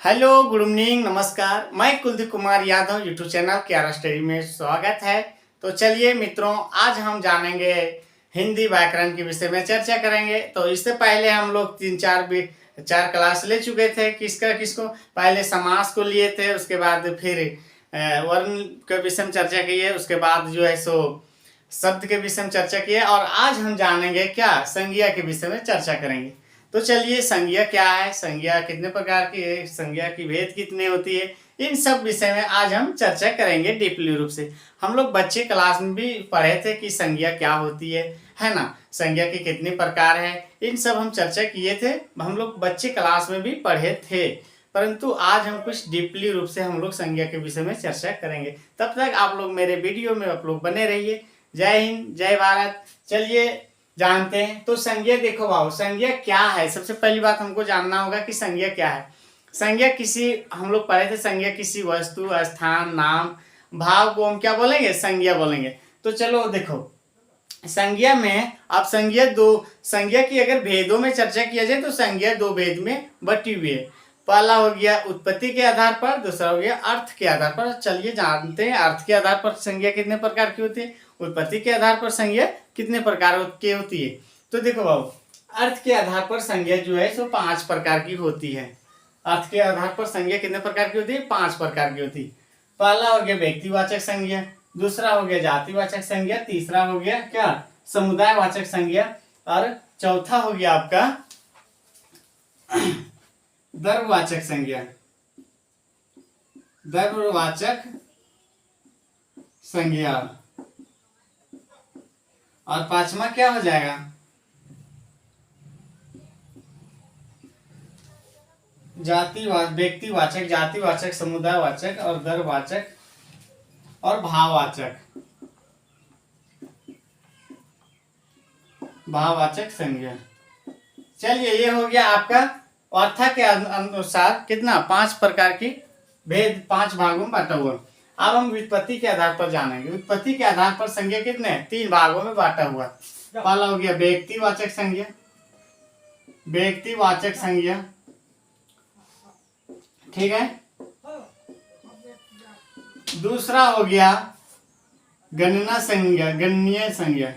Hello, good evening, नमस्कार। मैं Kuldeep Kumar Yadav YouTube channel क्यारा study में स्वागत है। तो चलिए मित्रों, आज हम जानेंगे हिंदी व्याकरण के विषय में चर्चा करेंगे। तो इससे पहले हम लोग चार क्लास ले चुके थे। किसको पहले समास को लिए थे, उसके बाद फिर वर्ण के विषय में चर्चा की है, उसके बाद जो है सो शब्द के विषय में चर्चा की है, और आज हम जानेंगे क्या संज्ञा के विषय में चर्चा करेंगे। तो चलिए, संज्ञा क्या है, संज्ञा कितने प्रकार की है, संज्ञा की भेद कितनी होती है, इन सब विषय में आज हम चर्चा करेंगे डीपली रूप से। हम लोग बच्चे क्लास में भी पढ़े थे कि संज्ञा क्या होती है ना, संज्ञा के कितने प्रकार है, इन सब हम चर्चा किए थे। हम लोग बच्चे क्लास में भी पढ़े थे, परंतु आज हम कुछ डीपली रूप से हम लोग संज्ञा के विषय में चर्चा करेंगे। तब तक आप लोग मेरे वीडियो में आप लोग बने रहिए। जय हिंद, जय भारत। चलिए जानते हैं। तो संज्ञा देखो भाव, संज्ञा क्या है। सबसे पहली बात हमको जानना होगा कि संज्ञा क्या है। संज्ञा किसी, हम लोग पढ़े थे, संज्ञा किसी वस्तु, स्थान, नाम, भाव को हम क्या बोलेंगे, संज्ञा बोलेंगे। तो चलो देखो, संज्ञा में अब संज्ञा की अगर भेदों में चर्चा किया जाए तो संज्ञा दो भेद में बटी हुई है। पहला हो गया उत्पत्ति के आधार पर, दूसरा हो गया अर्थ के आधार पर। चलिए जानते हैं अर्थ के आधार पर संज्ञा कितने प्रकार की होती है, उत्पत्ति के आधार पर संज्ञा कितने प्रकार की होती है। तो देखो बाबू, अर्थ के आधार पर संज्ञा जो है सो 5 प्रकार की होती है। अर्थ के आधार पर संज्ञा कितने प्रकार की होती है, 5 प्रकार की होती है। पहला हो गया व्यक्तिवाचक संज्ञा, दूसरा हो गया जातिवाचक संज्ञा, तीसरा हो गया क्या, समुदायवाचक संज्ञा, और चौथा हो गया आपका द्रव्यवाचक संज्ञा, द्रव्यवाचक संज्ञा, और पांचवा क्या हो जाएगा, व्यक्तिवाचक, जातिवाचक, समुदायवाचक, और द्रव्यवाचक और भाववाचक संज्ञा। चलिए, ये हो गया आपका अर्थ के अनुसार कितना, 5 प्रकार की भेद, 5 भागों में बांटा हुआ। अब हम व्युत्पत्ति के आधार पर जानेंगे। व्युत्पत्ति के आधार पर संज्ञा कितने, 3 भागों में बांटा हुआ। पहला हो गया व्यक्तिवाचक संज्ञा, व्यक्तिवाचक संज्ञा, ठीक है। दूसरा हो गया गणना संज्ञा, गणनीय संज्ञा,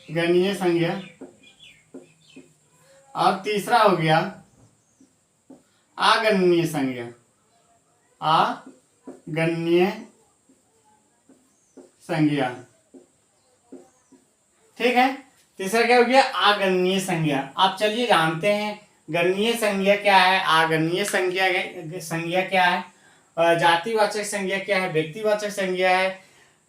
गणनीय संज्ञा, और तीसरा हो गया आगणनीय संज्ञा, आगणनीय संज्ञा, ठीक है। तीसरा क्या हो गया, आगणनीय संज्ञा। आप चलिए जानते हैं गणनीय संज्ञा क्या है, आगणनीय संज्ञा क्या है, जातिवाचक संज्ञा क्या है, व्यक्तिवाचक संज्ञा है,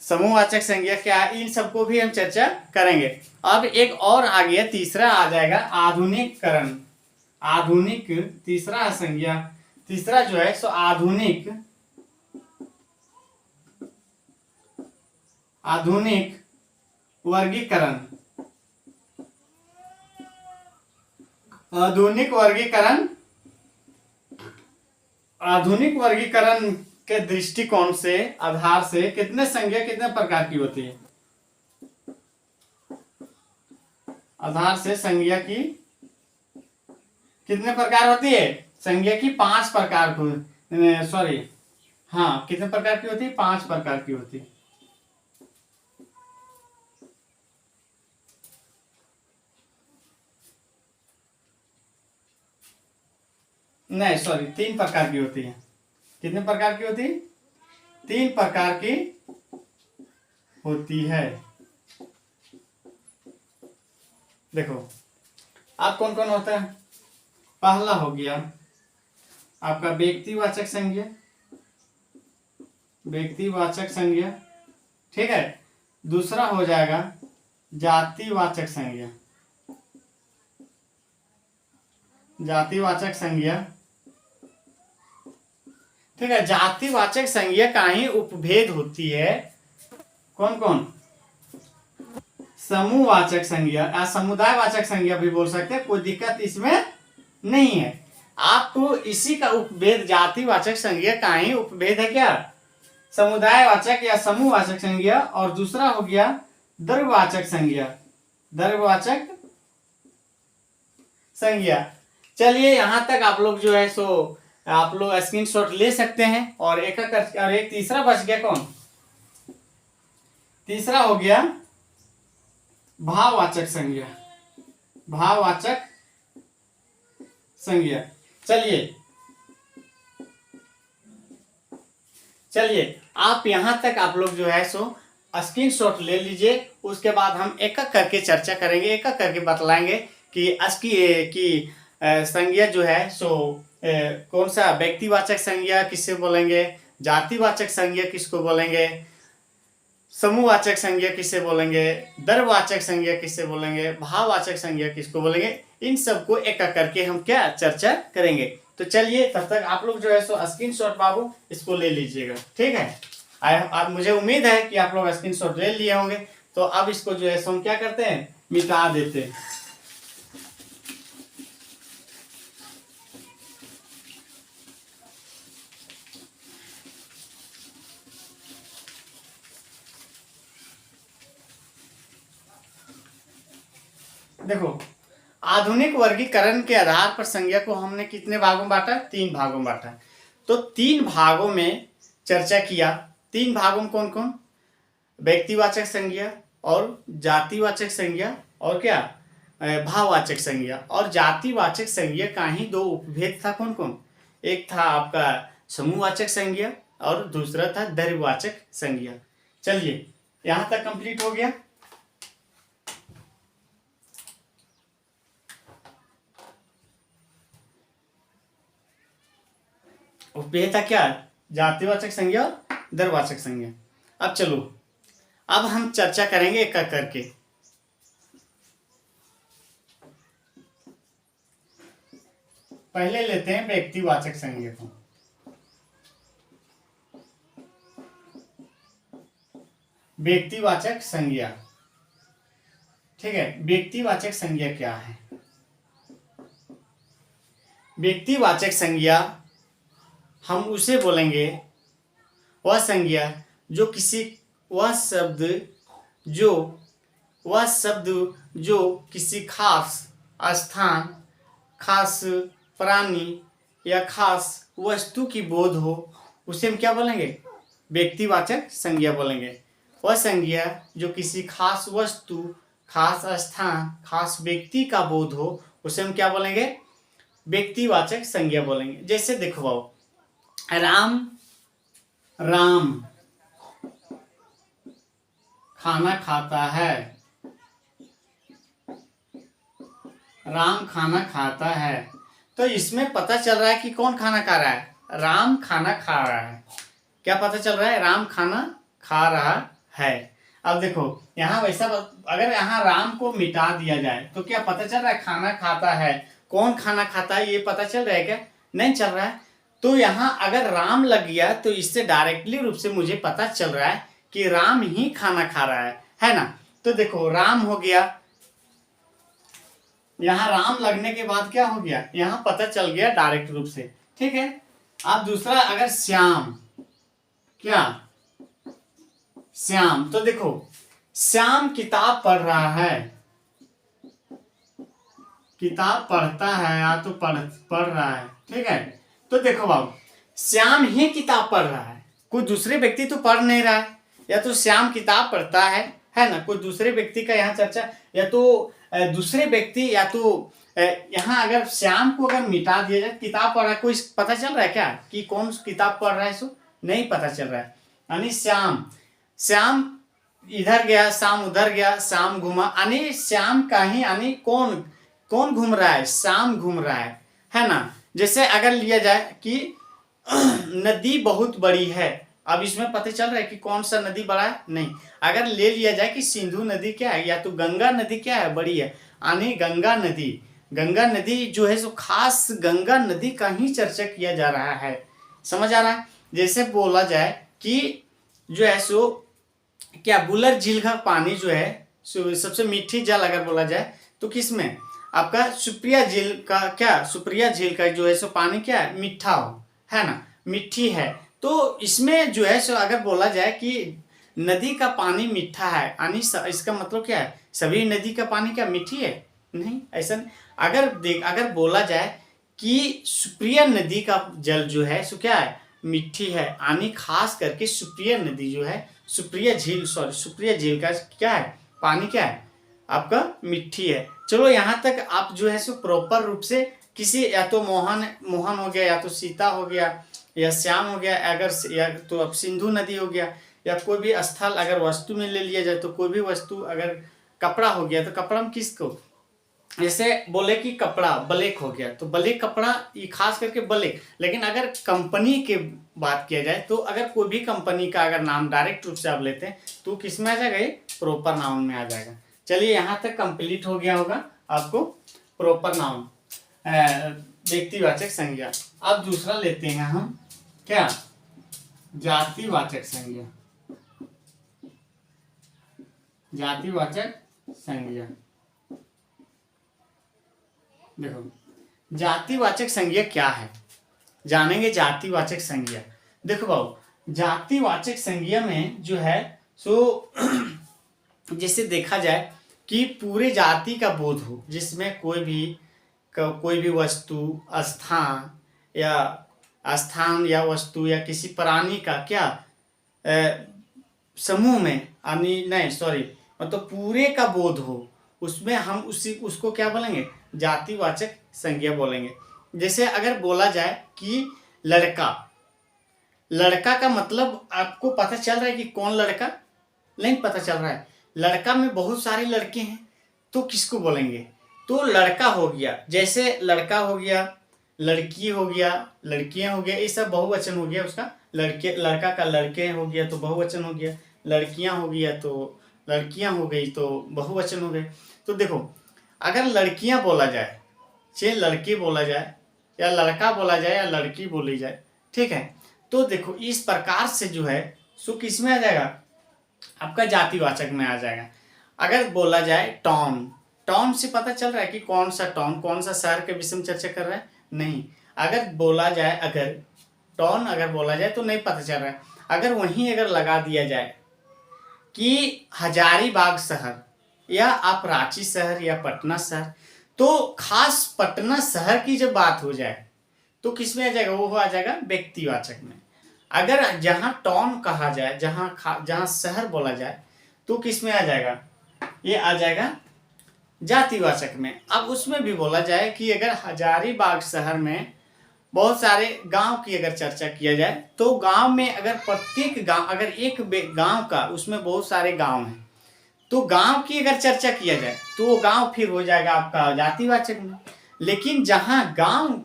समूहवाचक संज्ञा क्या है, इन सबको भी हम चर्चा करेंगे। अब एक और आ गया, तीसरा आ जाएगा आधुनिककरण, आधुनिक, तीसरा संज्ञा, तीसरा जो है सो आधुनिक, आधुनिक वर्गीकरण, आधुनिक वर्गीकरण, आधुनिक वर्गीकरण के दृष्टिकोण से, आधार से कितने संज्ञा कितने प्रकार की होती है, आधार से संज्ञा की कितने प्रकार होती है, संज्ञा की 5 प्रकार को, सॉरी, हाँ, कितने प्रकार की होती है, 5 प्रकार की होती है। नहीं, सॉरी, 3 प्रकार की होती है। कितने प्रकार की होती है, 3 प्रकार की होती है। देखो आप कौन कौन होता है। पहला हो गया आपका व्यक्तिवाचक संज्ञा, व्यक्तिवाचक संज्ञा, ठीक है। दूसरा हो जाएगा जातिवाचक संज्ञा, जातिवाचक संज्ञा, ठीक है। जातिवाचक संज्ञा का ही उपभेद होती है, कौन कौन, समूहवाचक संज्ञा या समुदायवाचक संज्ञा भी बोल सकते हैं, कोई दिक्कत इसमें नहीं है। आपको इसी का उपभेद, जातिवाचक संज्ञा का ही उपभेद है क्या, समुदायवाचक या समूहवाचक संज्ञा, और दूसरा हो गया द्रव्यवाचक संज्ञा, द्रव्यवाचक संज्ञा। चलिए यहाँ तक आप लोग जो है सो आप लोग स्क्रीनशॉट ले सकते हैं। और एक तीसरा बच गया, कौन तीसरा हो गया? भाववाचक संज्ञा। भाववाचक संज्ञा। चलिए आप यहां तक आप लोग जो है सो स्क्रीनशॉट ले लीजिए। उसके बाद हम एक एक करके चर्चा करेंगे, एक एक करके बतलाएंगे कि संज्ञा जो है सो कौन सा व्यक्तिवाचक संज्ञा किससे बोलेंगे, जातिवाचक संज्ञा किसको बोलेंगे, समूहवाचक संज्ञा किससे बोलेंगे, दरवाचक संज्ञा किससे बोलेंगे, भाववाचक संज्ञा किसको बोलेंगे। इन सबको एक एक करके हम क्या चर्चा करेंगे। तो चलिए तब तक आप लोग जो है सो स्क्रीनशॉट बाबू इसको ले लीजिएगा, ठीक है। अब मुझे उम्मीद है कि आप लोग स्क्रीनशॉट ले लिए होंगे। तो अब इसको जो है सो हम क्या करते हैं, मिटा देते हैं। देखो, आधुनिक वर्गीकरण के आधार पर संज्ञा को हमने कितने भागों में बांटा? 3 भागों में बांटा। तो 3 भागों में चर्चा किया। 3 भागों में कौन कौन? व्यक्तिवाचक संज्ञा और जातिवाचक संज्ञा और क्या भाववाचक संज्ञा। और जातिवाचक संज्ञा का ही 2 उपभेद था। कौन कौन? एक था आपका समूहवाचक संज्ञा और दूसरा था द्रव्यवाचक संज्ञा। चलिए यहां तक कंप्लीट हो गया। उपभेद था क्या? जातिवाचक संज्ञा और द्रव्यवाचक संज्ञा। अब चलो, अब हम चर्चा करेंगे एक एक करके। पहले लेते हैं व्यक्तिवाचक संज्ञा को। व्यक्तिवाचक संज्ञा, ठीक है। व्यक्तिवाचक संज्ञा क्या है? व्यक्तिवाचक संज्ञा हम उसे बोलेंगे, वह संज्ञा जो किसी वह शब्द जो किसी खास स्थान, खास प्राणी या खास वस्तु की बोध हो, उसे हम क्या बोलेंगे? व्यक्तिवाचक संज्ञा बोलेंगे। वह संज्ञा जो किसी खास वस्तु, खास स्थान, खास व्यक्ति का बोध हो, उसे हम क्या बोलेंगे? व्यक्तिवाचक संज्ञा बोलेंगे। जैसे देखो बाबू, राम खाना खाता है। राम खाना खाता है। तो इसमें पता चल रहा है कि कौन खाना खा रहा है? राम खाना खा रहा है। क्या पता चल रहा है? राम खाना खा रहा है। अब देखो यहाँ वैसा, अगर यहाँ राम को मिटा दिया जाए तो क्या पता चल रहा है? खाना खाता है। कौन खाना खाता है ये पता चल रहा है क्या? नहीं चल रहा है। तो यहाँ अगर राम लग गया तो इससे डायरेक्टली रूप से मुझे पता चल रहा है कि राम ही खाना खा रहा है ना। तो देखो राम हो गया, यहाँ राम लगने के बाद क्या हो गया? यहाँ पता चल गया डायरेक्ट रूप से, ठीक है। अब दूसरा, अगर श्याम, क्या श्याम, तो देखो श्याम किताब पढ़ रहा है। किताब पढ़ता है या तो पढ़ रहा है, ठीक है। तो देखो बाबू, श्याम ही किताब पढ़ रहा है, कोई दूसरे व्यक्ति तो पढ़ नहीं रहा है। या तो श्याम किताब पढ़ता है ना, कोई दूसरे व्यक्ति का यहाँ चर्चा, या तो दूसरे व्यक्ति, या तो यहाँ अगर श्याम को अगर मिटा दिया जाए, किताब पढ़ रहा है, कोई पता चल रहा है क्या कि कौन किताब पढ़ रहा है? सो नहीं पता चल रहा है। यानी श्याम इधर गया, श्याम उधर गया, श्याम घूमा, यानी श्याम का ही, यानी कौन घूम रहा है? श्याम घूम रहा है ना। जैसे अगर लिया जाए कि नदी बहुत बड़ी है, अब इसमें पता चल रहा है कि कौन सा नदी बड़ा है? नहीं। अगर ले लिया जाए कि सिंधु नदी क्या है, या तो गंगा नदी क्या है? बड़ी है, यानी गंगा नदी जो है सो खास गंगा नदी का ही चर्चा किया जा रहा है। समझ आ रहा है? जैसे बोला जाए कि जो है सो क्या बुलर झील का पानी जो है सबसे मीठी जल अगर बोला जाए तो किसमें? आपका सुप्रिया झील का जो है सो पानी क्या है? मीठा है ना, मिट्टी है। तो इसमें जो है सो अगर बोला जाए कि नदी का पानी मीठा है, यानी इसका मतलब क्या है? सभी नदी का पानी क्या मीठी है? नहीं, ऐसा नहीं। अगर बोला जाए कि सुप्रिया नदी का जल जो है सो क्या है, मिट्टी है। यानी खास करके सुप्रिया नदी जो है, सुप्रिया झील का क्या है, पानी क्या है आपका, मिट्टी है। चलो यहाँ तक आप जो है सो प्रॉपर रूप से किसी, या तो मोहन हो गया, या तो सीता हो गया, या श्याम हो गया, अगर या तो अब सिंधु नदी हो गया, या कोई भी स्थल अगर वस्तु में ले लिया जाए तो कोई भी वस्तु, अगर कपड़ा हो गया तो कपड़ा में किसको, जैसे बोले कि कपड़ा ब्लैक हो गया तो ब्लैक कपड़ा, ये खास करके ब्लैक। लेकिन अगर कंपनी के बात किया जाए तो अगर कोई भी कंपनी का अगर नाम डायरेक्ट रूप से आप लेते हैं तो किस में आ जाएगा, ये प्रॉपर नाउन में आ जाएगा। चलिए यहाँ तक कंप्लीट हो गया होगा आपको प्रॉपर नाउन, व्यक्तिवाचक संज्ञा। अब दूसरा लेते हैं हम क्या, जातिवाचक संज्ञा। जातिवाचक संज्ञा, देखो जातिवाचक संज्ञा क्या है, जानेंगे जातिवाचक संज्ञा। देखो बाबू, जातिवाचक संज्ञा में जो है सो जैसे देखा जाए कि पूरे जाति का बोध हो, जिसमें कोई भी वस्तु, स्थान या वस्तु या किसी प्राणी का क्या समूह में, मतलब पूरे का बोध हो, उसमें हम उसको क्या बोलेंगे, जातिवाचक संज्ञा बोलेंगे। जैसे अगर बोला जाए कि लड़का का मतलब आपको पता चल रहा है कि कौन लड़का, नहीं पता चल रहा है। लड़का में बहुत सारे लड़के हैं तो किसको बोलेंगे, तो लड़का हो गया। जैसे लड़का हो गया, लड़की हो गया, लड़कियां हो गया, ये सब बहुवचन हो गया उसका। लड़का का लड़के हो गया तो बहुवचन हो गया, लड़कियां हो गया तो लड़कियां हो गई तो बहुवचन हो गए। तो देखो अगर लड़कियां बोला जाए, चाहे लड़के बोला जाए, या लड़का बोला जाए, या लड़की बोली जाए, ठीक है, तो देखो इस प्रकार से जो है सो किस में आ जाएगा, आपका जातिवाचक में आ जाएगा। अगर बोला जाए टाउन से पता चल रहा है कि कौन सा टाउन, कौन सा शहर के विषय में चर्चा कर रहा है, नहीं। अगर बोला जाए, अगर टाउन अगर बोला जाए तो नहीं पता चल रहा है। अगर वहीं अगर लगा दिया जाए कि हजारीबाग शहर, या आप रांची शहर, या पटना शहर, तो खास पटना शहर की जब बात हो जाए तो किस में आ जाएगा, वो आ जाएगा व्यक्तिवाचक में। अगर जहां टाउन कहा जाए, जहां शहर बोला जाए, तो किस में आ जाएगा, ये आ जाएगा जातिवाचक में। अब उसमें भी बोला जाए कि अगर हजारीबाग शहर में बहुत सारे गांव की अगर चर्चा किया जाए, तो गांव में अगर प्रत्येक गांव, अगर एक गांव का उसमें बहुत सारे गांव हैं, तो गांव की अगर चर्चा किया जाए तो वो गांव फिर हो जाएगा आपका जातिवाचक में। लेकिन जहां गांव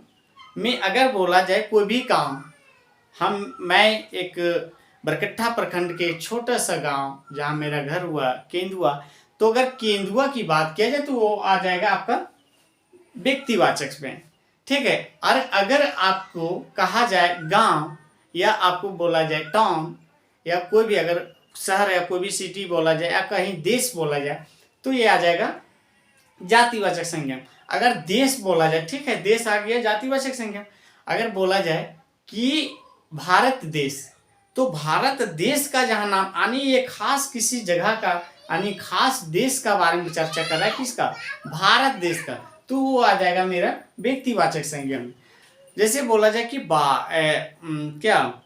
में अगर बोला जाए कोई भी गांव, मैं एक बरकट्ठा प्रखंड के छोटा सा गांव जहां मेरा घर हुआ केंदुआ, तो अगर केंदुआ की बात किया जाए तो वो आ जाएगा आपका व्यक्तिवाचक में, ठीक है। और अगर आपको कहा जाए गांव, या आपको बोला जाए टाउन, या कोई भी अगर शहर या कोई भी सिटी बोला जाए, या कहीं देश बोला जाए, तो ये आ जाएगा जातिवाचक संज्ञा। अगर देश बोला जाए, ठीक है, देश आ गया जातिवाचक संज्ञा। अगर बोला जाए कि भारत देश, तो भारत देश का जहां नाम, यानी ये खास किसी जगह का, यानी खास देश का बारे में चर्चा कर रहा है, किसका, भारत देश का, तो वो आ जाएगा मेरा व्यक्तिवाचक संज्ञा में। जैसे बोला जाए कि क्या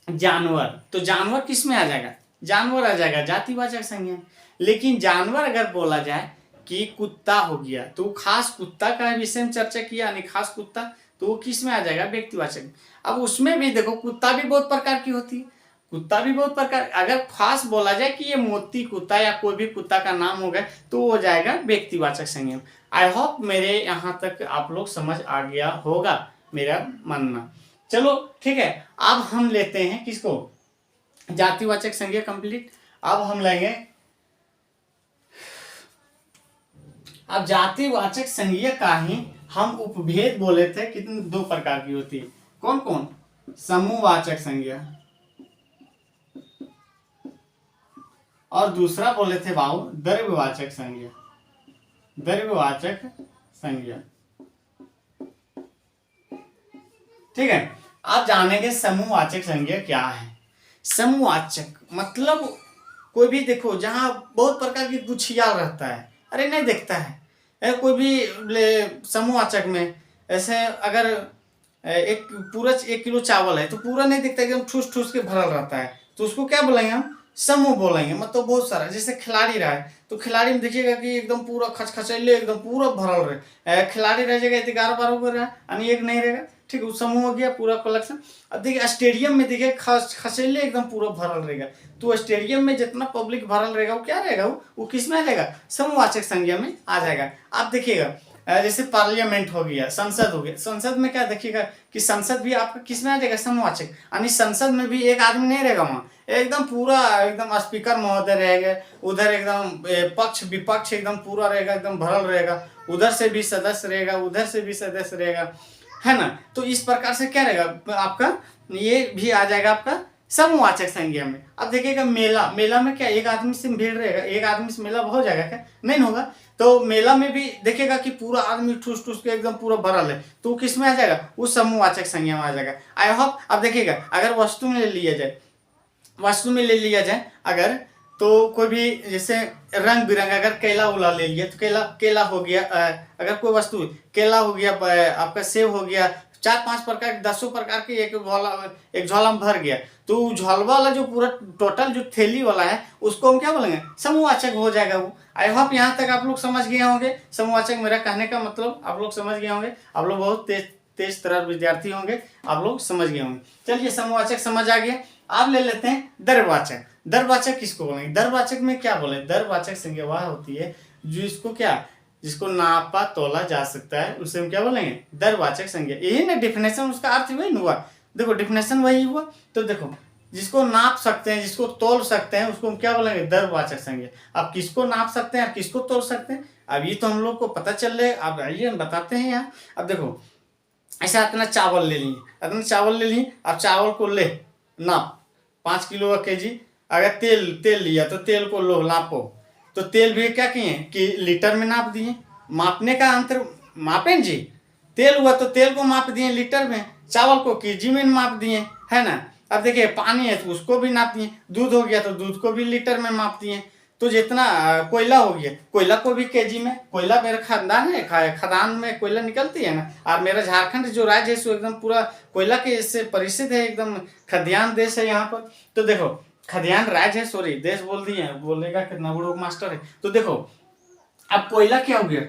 जानवर, तो जानवर किस में आ जाएगा, जानवर आ जाएगा जातिवाचक संज्ञा। लेकिन जानवर अगर बोला जाए कि कुत्ता हो गया, तो खास कुत्ता का विषय में चर्चा किया, यानी खास कुत्ता, तो वो किस में आ जाएगा, व्यक्तिवाचक। अब उसमें भी देखो कुत्ता भी बहुत प्रकार की होती है, कुत्ता भी बहुत प्रकार, अगर खास बोला जाए कि ये मोती कुत्ता या कोई भी कुत्ता का नाम हो गया, तो वो हो जाएगा व्यक्तिवाचक संज्ञा। आई होप मेरे यहाँ तक आप लोग समझ आ गया होगा, मेरा मानना। चलो ठीक है, अब हम लेते हैं किसको, जातिवाचक संज्ञा कंप्लीट। अब हम लेंगे, अब जातिवाचक संज्ञा का ही हम उपभेद बोले थे, कितने दो प्रकार की होती है, कौन कौन, समूहवाचक संज्ञा, और दूसरा बोले थे बाबू द्रव्यवाचक संज्ञा, द्रव्यवाचक संज्ञा, ठीक है। आप जानेंगे समूहवाचक संज्ञा क्या है। समूहवाचक मतलब कोई भी, देखो जहां बहुत प्रकार की गुच्छिया रहता है, अरे नहीं देखता है, कोई भी समूहवाचक में ऐसे अगर एक पूरा 1 किलो चावल है तो पूरा नहीं दिखता, एकदम ठूस ठूस के भरल रहता है, तो उसको क्या बोलेंगे हम? समूह बोलेंगे। मतलब बहुत सारा, जैसे खिलाड़ी रहा है तो खिलाड़ी में देखिएगा कि एकदम पूरा खचखचैले एकदम पूरा भरल रहे, खिलाड़ी रह जाएगा 11-12 को रहा यानी एक नहीं रहेगा, ठीक है, वो समूह हो गया पूरा कलेक्शन। अब देखिए स्टेडियम में देखिए खचैले एकदम पूरा भरल रहेगा, तो स्टेडियम में जितना पब्लिक भरल रहेगा वो क्या रहेगा, वो किस में आ जाएगा? समूहवाचक संज्ञा में आ जाएगा। आप देखिएगा जैसे पार्लियामेंट हो गया, संसद हो गया, संसद में क्या देखिएगा कि संसद भी आपका किस में आ जाएगा? समूहवाचक। यानी संसद में भी एक आदमी नहीं रहेगा वहाँ, एकदम पूरा एकदम स्पीकर महोदय रहेगा, उधर एकदम पक्ष विपक्ष एकदम पूरा रहेगा, एकदम भरल रहेगा, उधर से भी सदस्य रहेगा, उधर से भी सदस्य रहेगा, है ना। तो इस प्रकार से क्या रहेगा आपका, ये भी आ जाएगा आपका समूहवाचक संज्ञा में। अब देखिएगा मेला, मेला में क्या एक आदमी से भीड़ रहेगा, एक आदमी से मेला हो जाएगा क्या? नहीं होगा। तो मेला में भी देखिएगा कि पूरा आदमी ठूस ठूस के एकदम पूरा भरल है, तो किस में आ जाएगा? उस समूहवाचक संज्ञा में आ जाएगा। I hope. अब देखिएगा अगर वस्तु में ले लिया जाए, वस्तु में ले लिया जाए अगर, तो कोई भी जैसे रंग बिरंगा, अगर केला उला ले लिया तो केला केला हो गया, अगर कोई वस्तु केला हो गया, आपका सेब हो गया, 4-5 प्रकार 10 प्रकार के एक झोला में भर गया, तो झोलवा वाला जो पूरा टोटल जो थैली वाला है उसको हम क्या बोलेंगे? समूहवाचक हो जाएगा वो। आई होप यहाँ तक आप लोग समझ गए होंगे समूहवाचक, मेरा कहने का मतलब आप लोग समझ गए होंगे। आप लोग बहुत तेज तरह विद्यार्थी होंगे, आप लोग समझ गए होंगे। चलिए समूहवाचक समझ आ गया। आप ले लेते हैं द्रवाचक। द्रवाचक किसको बोलेंगे? द्रवाचक में क्या बोले? द्रवाचक संज्ञा वह होती है जो इसको क्या, जिसको नापा तोला जा सकता है, उसे हम क्या बोलेंगे? द्रवाचक संज्ञा। यही ना डिफिनेशन, उसका अर्थ वही हुआ। देखो डिफिनेशन वही हुआ। तो देखो जिसको नाप सकते हैं, जिसको तोल सकते हैं, उसको हम क्या बोलेंगे? द्रवाचक संज्ञा। अब किसको नाप सकते हैं, किसको तोल सकते हैं, अब ये तो हम लोग को पता चल रहा है। अब आइए हम बताते हैं यहाँ। अब देखो ऐसा इतना चावल ले ली, इतना चावल ले ली, अब चावल को ले नाप 5 किलो का केजी। अगर तेल लिया तो तेल को लो नापो, तो तेल भी क्या किए कि लीटर में नाप दिए। मापने का अंतर मापें जी, तेल हुआ तो तेल को माप दिए लीटर में, चावल को केजी में माप दिए, है ना। अब देखिए पानी है तो उसको भी नाप दिए, दूध हो गया तो दूध को भी लीटर में माप दिए। तो जितना कोयला हो गया, कोयला को भी केजी में, कोयला मेरा खानदान है, खदान में कोयला निकलती है ना। और मेरा झारखंड जो राज्य है सो एकदम पूरा कोयला के इससे परिचित है, एकदम खदियान देश है यहाँ पर। तो देखो खदियान राज्य है, सॉरी देश बोल दिए, बोलेगा कितना बड़ो मास्टर है। तो देखो अब कोयला क्या हो गया,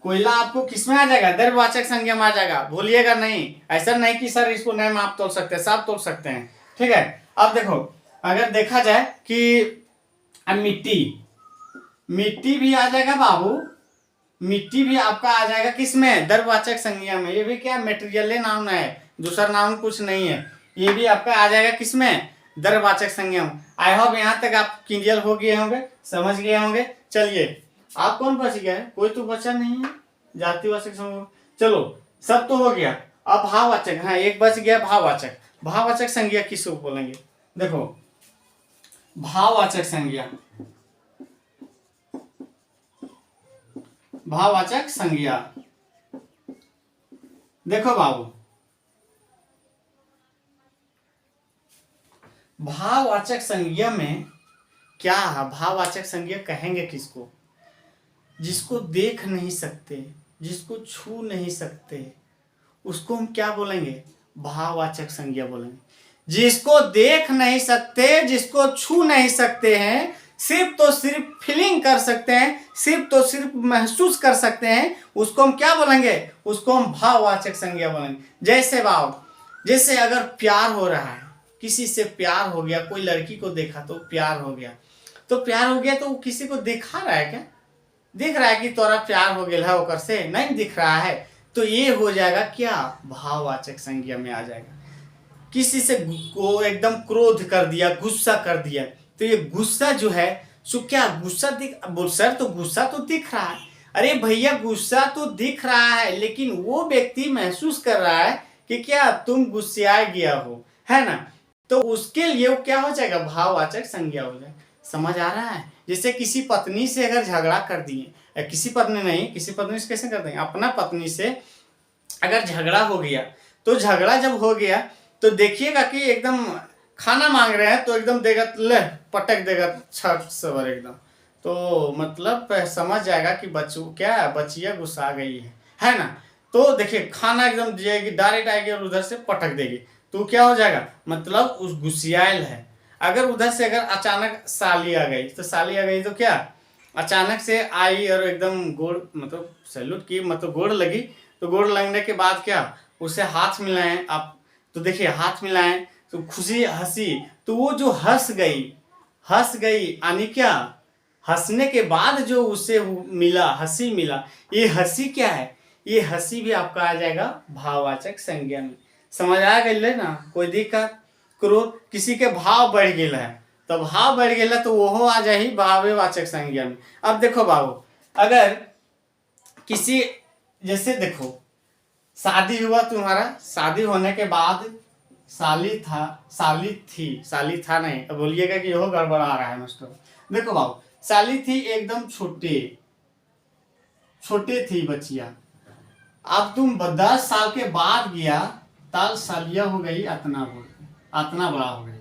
कोयला आपको किसमें आ जाएगा? द्रवाचक संज्ञा में आ जाएगा, भूलिएगा नहीं। ऐसा नहीं कि सर इसको नहीं माप तोल सकते, सब तोल सकते हैं, ठीक है। अब देखो अगर देखा जाए कि मिट्टी भी आ जाएगा बाबू, मिट्टी भी आपका आ जाएगा किसमें? द्रवाचक संज्ञा में। ये भी क्या मेटेरियल नाम है, दूसरा नाम कुछ नहीं है। ये भी आपका आ जाएगा किसमें? द्रवाचक संज्ञा में। आई होप यहाँ तक आप क्लियर हो गए होंगे, समझ गए होंगे। चलिए आप कौन बच गया है? कोई तो बचा नहीं है। जातिवाचक समूह, चलो सब तो हो गया। अब भाववाचक, हाँ एक बच गया भाववाचक। भाववाचक संज्ञा किसको बोलेंगे? देखो भाववाचक संज्ञा, भाववाचक संज्ञा देखो बाबू, भाववाचक संज्ञा में क्या है? भाववाचक संज्ञा कहेंगे किसको? जिसको देख नहीं सकते, जिसको छू नहीं सकते, उसको हम क्या बोलेंगे? भाववाचक संज्ञा बोलेंगे। जिसको देख नहीं सकते, जिसको छू नहीं सकते हैं, सिर्फ तो सिर्फ फीलिंग कर सकते हैं, सिर्फ तो सिर्फ महसूस कर सकते हैं, उसको हम क्या बोलेंगे? उसको हम भाववाचक संज्ञा बोलेंगे। जैसे भाव, जैसे अगर प्यार हो रहा है, किसी से प्यार हो गया, कोई लड़की को देखा तो प्यार हो गया, तो प्यार हो गया तो किसी को दिखा रहा है क्या? दिख रहा है कि तोरा प्यार हो गया है ओकर से? नहीं दिख रहा है। तो ये हो जाएगा क्या? भाववाचक संज्ञा में आ जाएगा। किसी से को एकदम क्रोध कर दिया, गुस्सा कर दिया, तो ये गुस्सा जो है सो क्या गुस्सा बोल सर तो गुस्सा तो दिख रहा है। अरे भैया गुस्सा तो दिख रहा है, लेकिन वो व्यक्ति महसूस कर रहा है कि क्या तुम गुस्सिया गया हो, है ना। तो उसके लिए वो क्या हो जाएगा? भाववाचक संज्ञा हो जाएगा। समझ आ रहा है? जैसे किसी पत्नी से अगर झगड़ा कर दिए, किसी पत्नी नहीं, किसी पत्नी से कैसे करते हैं? अपना पत्नी से अगर झगड़ा हो गया, तो झगड़ा जब हो गया तो देखिएगा कि एकदम खाना मांग रहे हैं तो एकदम देगा, ले पटक देगा छठ सवर एकदम, तो मतलब समझ जाएगा कि बचिया गुस्सा गई है ना। तो देखिए खाना एकदम जाएगी, डायरेक्ट आएगी और उधर से पटक देगी, तो क्या हो जाएगा, मतलब उस गुस्सियाल है। अगर उधर से अगर अचानक साली आ गई, तो साली आ गई तो क्या, अचानक से आई और एकदम गोड़ मतलब सैल्यूट की, मतलब गोड़ लगी, तो गोड़ लगने के बाद क्या, उसे हाथ मिलाएं आप, तो देखिए हाथ मिलाएं तो खुशी हंसी, तो वो जो हंस गई यानी क्या, हंसने के बाद जो उसे मिला, हंसी मिला, ये हंसी क्या है, ये हंसी भी आपका आ जाएगा भाववाचक संज्ञा में। समझ आ गई ना, कोई दिक्कत, क्रोध किसी के भाव बढ़ गया है, तो भाव बढ़ गया तो वो आ जाए भाववाचक संज्ञा में। अब देखो बाबू, अगर किसी, जैसे देखो शादी हुआ तुम्हारा, शादी होने के बाद साली था नहीं, अब बोलिएगा कि यहो गड़बड़ा रहा है मास्टर। देखो बाबू, साली थी एकदम छोटे थी बच्चिया, अब तुम 10 साल के बाद गया, ताल सालिया हो गई, अतना बड़ा हो गई।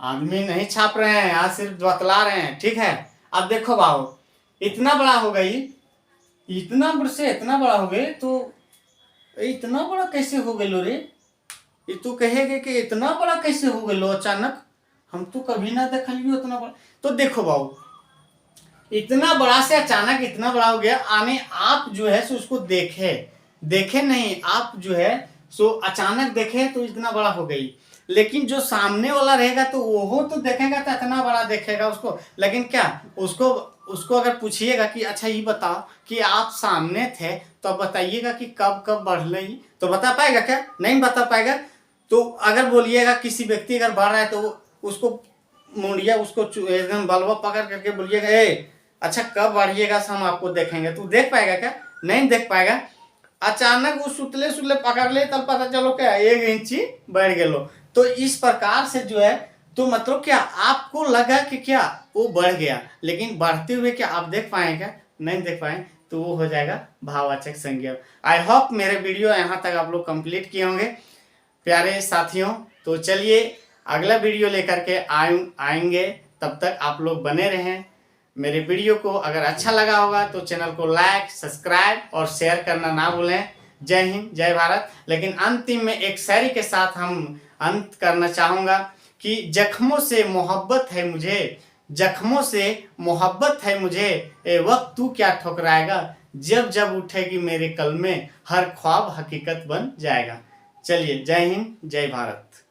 आदमी नहीं छाप रहे हैं, आज सिर्फ बतला रहे हैं, ठीक है। अब देखो बाबू, इतना बड़ा हो गई, इतना बड़ा हो गई, तो इतना बड़ा कैसे हो गए लो रे, ये तू कहेगे कि इतना बड़ा कैसे हो गए लो अचानक, हम तो कभी ना देखलियो इतना बड़ा। तो देखो बाबू, इतना बड़ा से अचानक इतना बड़ा हो गया, आने आप जो है सो उसको देखे नहीं, आप जो है सो अचानक देखे तो इतना बड़ा हो गई, लेकिन जो सामने वाला रहेगा तो वो तो देखेगा तो इतना बड़ा देखेगा उसको, लेकिन क्या उसको अगर पूछिएगा कि अच्छा ये बताओ कि आप सामने थे तो बताइएगा कि कब कब बढ़ रही, तो बता पाएगा क्या, नहीं बता पाएगा। तो अगर बोलिएगा किसी व्यक्ति अगर बढ़ रहा है तो उसको मुड़िया, उसको एकदम बलवा पकड़ करके बोलिएगा ए अच्छा कब बढ़िएगा हम आपको देखेंगे, तो देख पाएगा क्या, नहीं देख पाएगा। अचानक वो सुतले पकड़ ले तब पता चलो क्या 1 इंची बढ़ गए। तो इस प्रकार से जो है, तो मतलब क्या आपको लगा कि क्या वो बढ़ गया, लेकिन बढ़ते हुए क्या आप देख पाएगा, नहीं देख पाए, तो वो हो जाएगा भाववाचक संज्ञा। आई होप मेरे वीडियो यहाँ तक आप लोग कंप्लीट किए होंगे प्यारे साथियों। तो चलिए अगला वीडियो लेकर के आएंगे, तब तक आप लोग बने रहें। मेरे वीडियो को अगर अच्छा लगा होगा तो चैनल को लाइक, सब्सक्राइब और शेयर करना ना भूलें। जय हिंद, जय भारत। लेकिन अंतिम में एक शायरी के साथ हम अंत करना चाहूँगा कि जख्मों से मोहब्बत है मुझे, ए वक्त तू क्या ठुकराएगा, जब जब उठेगी मेरे कल में हर ख्वाब हकीकत बन जाएगा। चलिए, जय हिंद, जय भारत।